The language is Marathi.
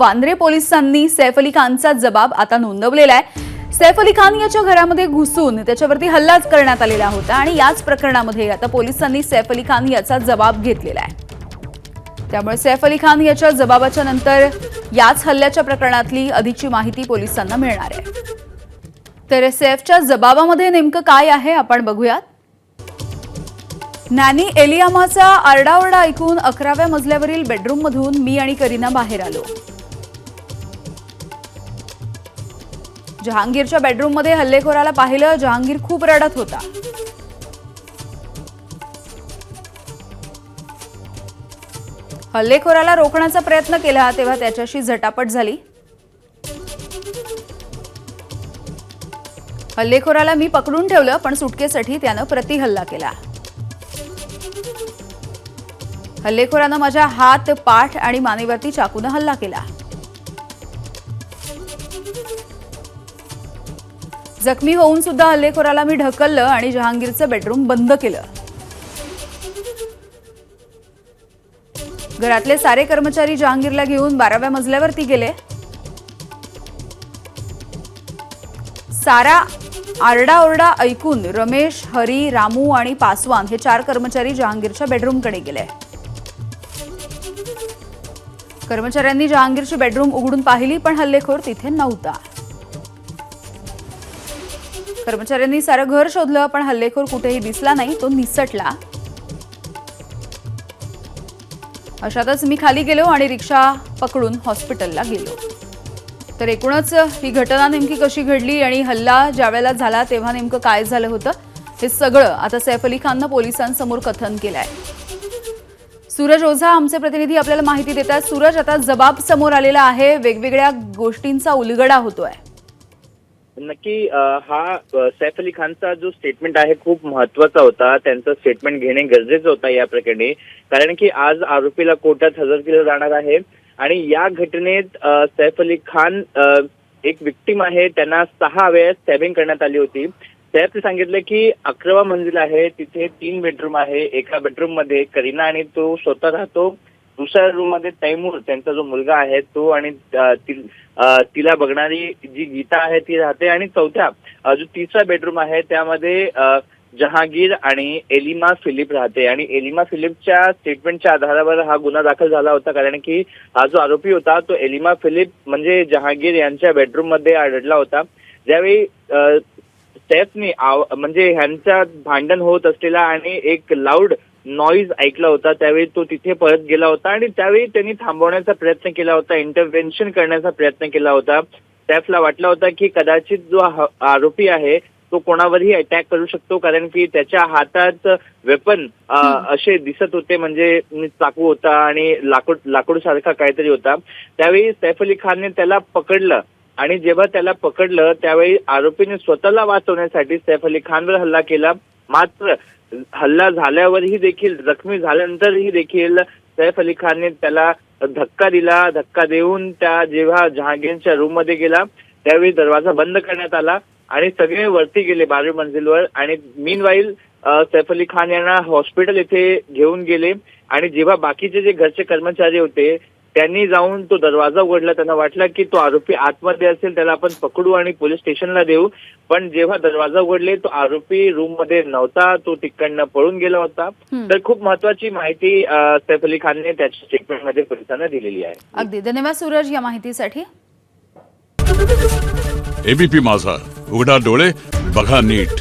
वांद्रे पोलिसांनी सैफ अली खानचा जबाब आता नोंदवलेला आहे। सैफ अली खान याच्या घरामध्ये घुसून त्याच्यावरती हल्लाच करण्यात आलेला होता आणि याच प्रकरणामध्ये आता पोलिसांनी सैफ अली खान याचा जबाब घेतलेला आहे। त्यामुळे सैफ अली खान याच्या जबाबाच्या नंतर याच हल्ल्याच्या प्रकरणातली अधिकची माहिती पोलिसांना मिळणार आहे। तर सैफच्या जबाबामध्ये नेमकं काय आहे आपण बघूयात। नॅनी एलियामाचा आरडाओरडा ऐकून 11व्या मजल्यावरील बेडरूममधून मी आणि करीना बाहेर आलो। जहांगीरच्या बेडरूममध्ये हल्लेखोराला पाहिलं। जहांगीर खूप रडत होता। हल्लेखोराला रोखण्याचा प्रयत्न केला तेव्हा त्याच्याशी झटापट झाली। हल्लेखोराला मी पकडून ठेवलं पण सुटकेसाठी त्यानं प्रतिहल्ला केला। हल्लेखोरानं माझ्या हात, पाठ आणि मानेवरती चाकूने हल्ला केला। जखमी होऊन सुद्धा हल्लेखोराला मी ढकललं आणि जहांगीरचं बेडरूम बंद केलं। घरातले सारे कर्मचारी जहांगीरला घेऊन 12व्या मजल्यावरती गेले। सारा आरडाओरडा ऐकून रमेश, हरी, रामू आणि पासवान हे 4 कर्मचारी जहांगीरच्या बेडरूमकडे गेले। कर्मचाऱ्यांनी जहांगीरची बेडरूम उघडून पाहिली पण हल्लेखोर तिथे नव्हता। कर्मचाऱ्यांनी सारं घर शोधलं पण हल्लेखोर कुठेही दिसला नाही, तो निसटला। अशातच मी खाली गेलो आणि रिक्षा पकडून हॉस्पिटलला गेलो। तर एकूणच ही घटना नेमकी कशी घडली आणि हल्ला ज्यावेळेला झाला तेव्हा नेमकं काय झालं होतं हे सगळं आता सैफ अली खाननं पोलिसांसमोर कथन केलंय। सूरज ओझा आमचे प्रतिनिधी आपल्याला माहिती देतात। सूरज, आता जबाब समोर आलेला आहे, वेगवेगळ्या गोष्टींचा उलगडा होतोय। नक्की हा सैफ अली खानचा जो स्टेटमेंट आहे खूप महत्वाचा होता। त्यांचं स्टेटमेंट घेणे गरजेचं होतं या प्रकरणी, कारण की आज आरोपीला कोर्टात हजर केलं जाणार आहे आणि या घटनेत सैफ अली खान एक विक्टिम आहे। त्यांना 6 वेळा स्टॅबिंग करण्यात आली होती। सैफने सांगितलं की 11वा मंजिल आहे, तिथे 3 बेडरूम आहे। एका बेडरूम मध्ये करीना आणि तो स्वतः राहतो। दुसऱ्या रूम मध्ये तैमूर त्यांचा जो मुलगा आहे तो आणि तिला बघणारी जी गीता आहे ती राहते आणि चौथ्या जो 3रा बेडरूम आहे त्यामध्ये जहांगीर आणि एलिमा फिलिप राहते। आणि एलिमा फिलिपच्या स्टेटमेंटच्या आधारावर हा गुन्हा दाखल झाला होता, कारण की हा जो आरोपी होता तो एलिमा फिलिप म्हणजे जहांगीर यांच्या बेडरूम मध्ये आढळला होता। ज्यावेळी सैफने म्हणजे ह्यांचा भांडण होत असलेला आणि एक लाऊड नॉईज ऐकला होता, त्यावेळी तो तिथे परत गेला होता आणि त्यावेळी त्यांनी थांबवण्याचा प्रयत्न केला होता, इंटरव्हेन्शन करण्याचा प्रयत्न केला होता। सैफला वाटला होता की कदाचित जो आरोपी आहे तो कोणावरही अटॅक करू शकतो, कारण की त्याच्या हातात वेपन असे दिसत होते, म्हणजे चाकू होता आणि लाकूड सारखा काहीतरी होता। त्यावेळी सैफ अली खानने त्याला पकडलं आणि जेव्हा त्याला पकडलं त्यावेळी आरोपीने स्वतःला वाचवण्यासाठी सैफ अली खानवर हल्ला केला। मात्र हल्ला झाल्यावरही देखील, जखमी झाल्यानंतरही देखील सैफ अली खानने त्याला धक्का दिला। धक्का देऊन जेव्हा जहांगीरच्या रूम मध्ये गेला त्यावेळी दरवाजा बंद करण्यात आला आणि सगळे वरती गेले 12वी मंजिलवर। आणि मीनवाईल सैफ अली खान यांना हॉस्पिटल येथे घेऊन गेले आणि जेव्हा बाकीचे जे घरचे कर्मचारी होते त्यांनी जाऊन तो दरवाजा उघडला, त्यांना वाटलं की तो आरोपी आतमध्ये असेल, त्याला आपण पकडू आणि पोलीस स्टेशनला देऊ। पण जेव्हा दरवाजा उघडले तो आरोपी रूम मध्ये नव्हता, तो तिकडनं पळून गेला होता। तर खूप महत्वाची माहिती सैफ अली खानने त्याच्या स्टेटमेंटमध्ये पोलिसांना दिलेली आहे। अगदी धन्यवाद सूरज या माहितीसाठी। एबीपी माझा, उघडा डोळे बघा नीट।